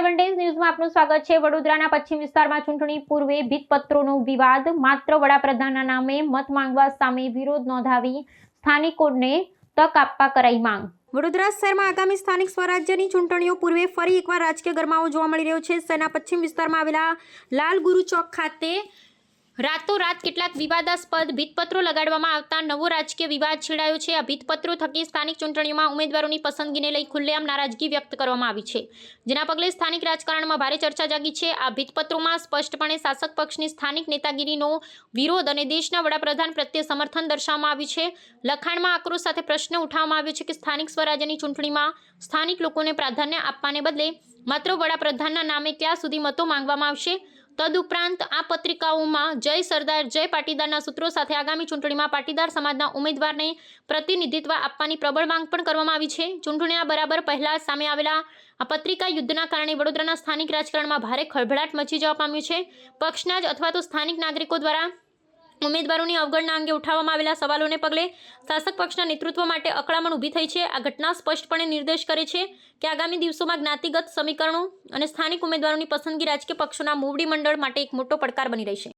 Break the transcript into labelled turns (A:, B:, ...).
A: 7 days ન્યૂઝમાં આપનું સ્વાગત છે। વડોદરાના પશ્ચિમ વિસ્તારમાં ચૂંટણી પૂર્વે ભીતપત્રોનો વિવાદ, માત્ર વડાપ્રધાનના નામે મત માંગવા સામે વિરોધ નોંધાવી સ્થાનિકોને તક આપવા કરાઈ માંગ। વડોદરા શહેરમાં આગામી સ્થાનિક સ્વરાજ્યની ચૂંટણીઓ પૂર્વે ફરી એકવાર રાજકીય ગરમાવો જોવા મળી રહ્યો છે। શહેરના પશ્ચિમ વિસ્તારમાં આવેલા લાલગુરુ ચોક ખાતે રાતોરાત કેટલાક વિવાદાસ્પદ ભીતપત્રો લગાડવામાં આવતા નવો રાજકીય વિવાદ છેડાયો છે। આ ભીતપત્રો થકી સ્થાનિક ચૂંટણીઓમાં ઉમેદવારોની પસંદગીને લઈ ખુલ્લેઆમ નારાજગી વ્યક્ત કરવામાં આવી છે, જેના પગલે સ્થાનિક રાજકારણમાં ભારે ચર્ચા જાગી છે। આ ભીતપત્રોમાં સ્પષ્ટપણે શાસક પક્ષની સ્થાનિક નેતાગીરીનો વિરોધ અને દેશના વડાપ્રધાન પ્રત્યે સમર્થન દર્શાવવામાં આવ્યું છે। લખાણમાં આક્રોશ સાથે પ્રશ્ન ઉઠાવવામાં આવ્યો છે કે સ્થાનિક સ્વરાજ્યની ચૂંટણીમાં સ્થાનિક લોકોને પ્રાધાન્ય આપવાને બદલે માત્ર વડાપ્રધાનના નામે ક્યાં સુધી મતો માંગવામાં આવશે। તદુપરાંત આ પત્રિકાઓમાં જય સરદાર જય પાટીદારના સૂત્રો સાથે આગામી ચૂંટણીમાં પાટીદાર સમાજના ઉમેદવારને પ્રતિનિધિત્વ આપવાની પ્રબળ માંગ પણ કરવામાં આવી છે। ચૂંટણીના બરાબર પહેલા સામે આવેલા આ પત્રિકા યુદ્ધના કારણે વડોદરાના સ્થાનિક રાજકારણમાં ભારે ખળભળાટ મચી જવા પામ્યું છે। પક્ષના જ અથવા તો સ્થાનિક નાગરિકો દ્વારા ઉમેદવારોની અવગણના અંગે ઉઠાવવામાં આવેલા સવાલોને પગલે શાસક પક્ષના નેતૃત્વ માટે અકળામણ ઊભી થઈ છે। આ ઘટના સ્પષ્ટપણે નિર્દેશ કરે છે કે આગામી દિવસોમાં જ્ઞાતિગત સમીકરણો અને સ્થાનિક ઉમેદવારોની પસંદગી રાજકીય પક્ષોના મોવડી મંડળ માટે એક મોટો પડકાર બની રહેશે।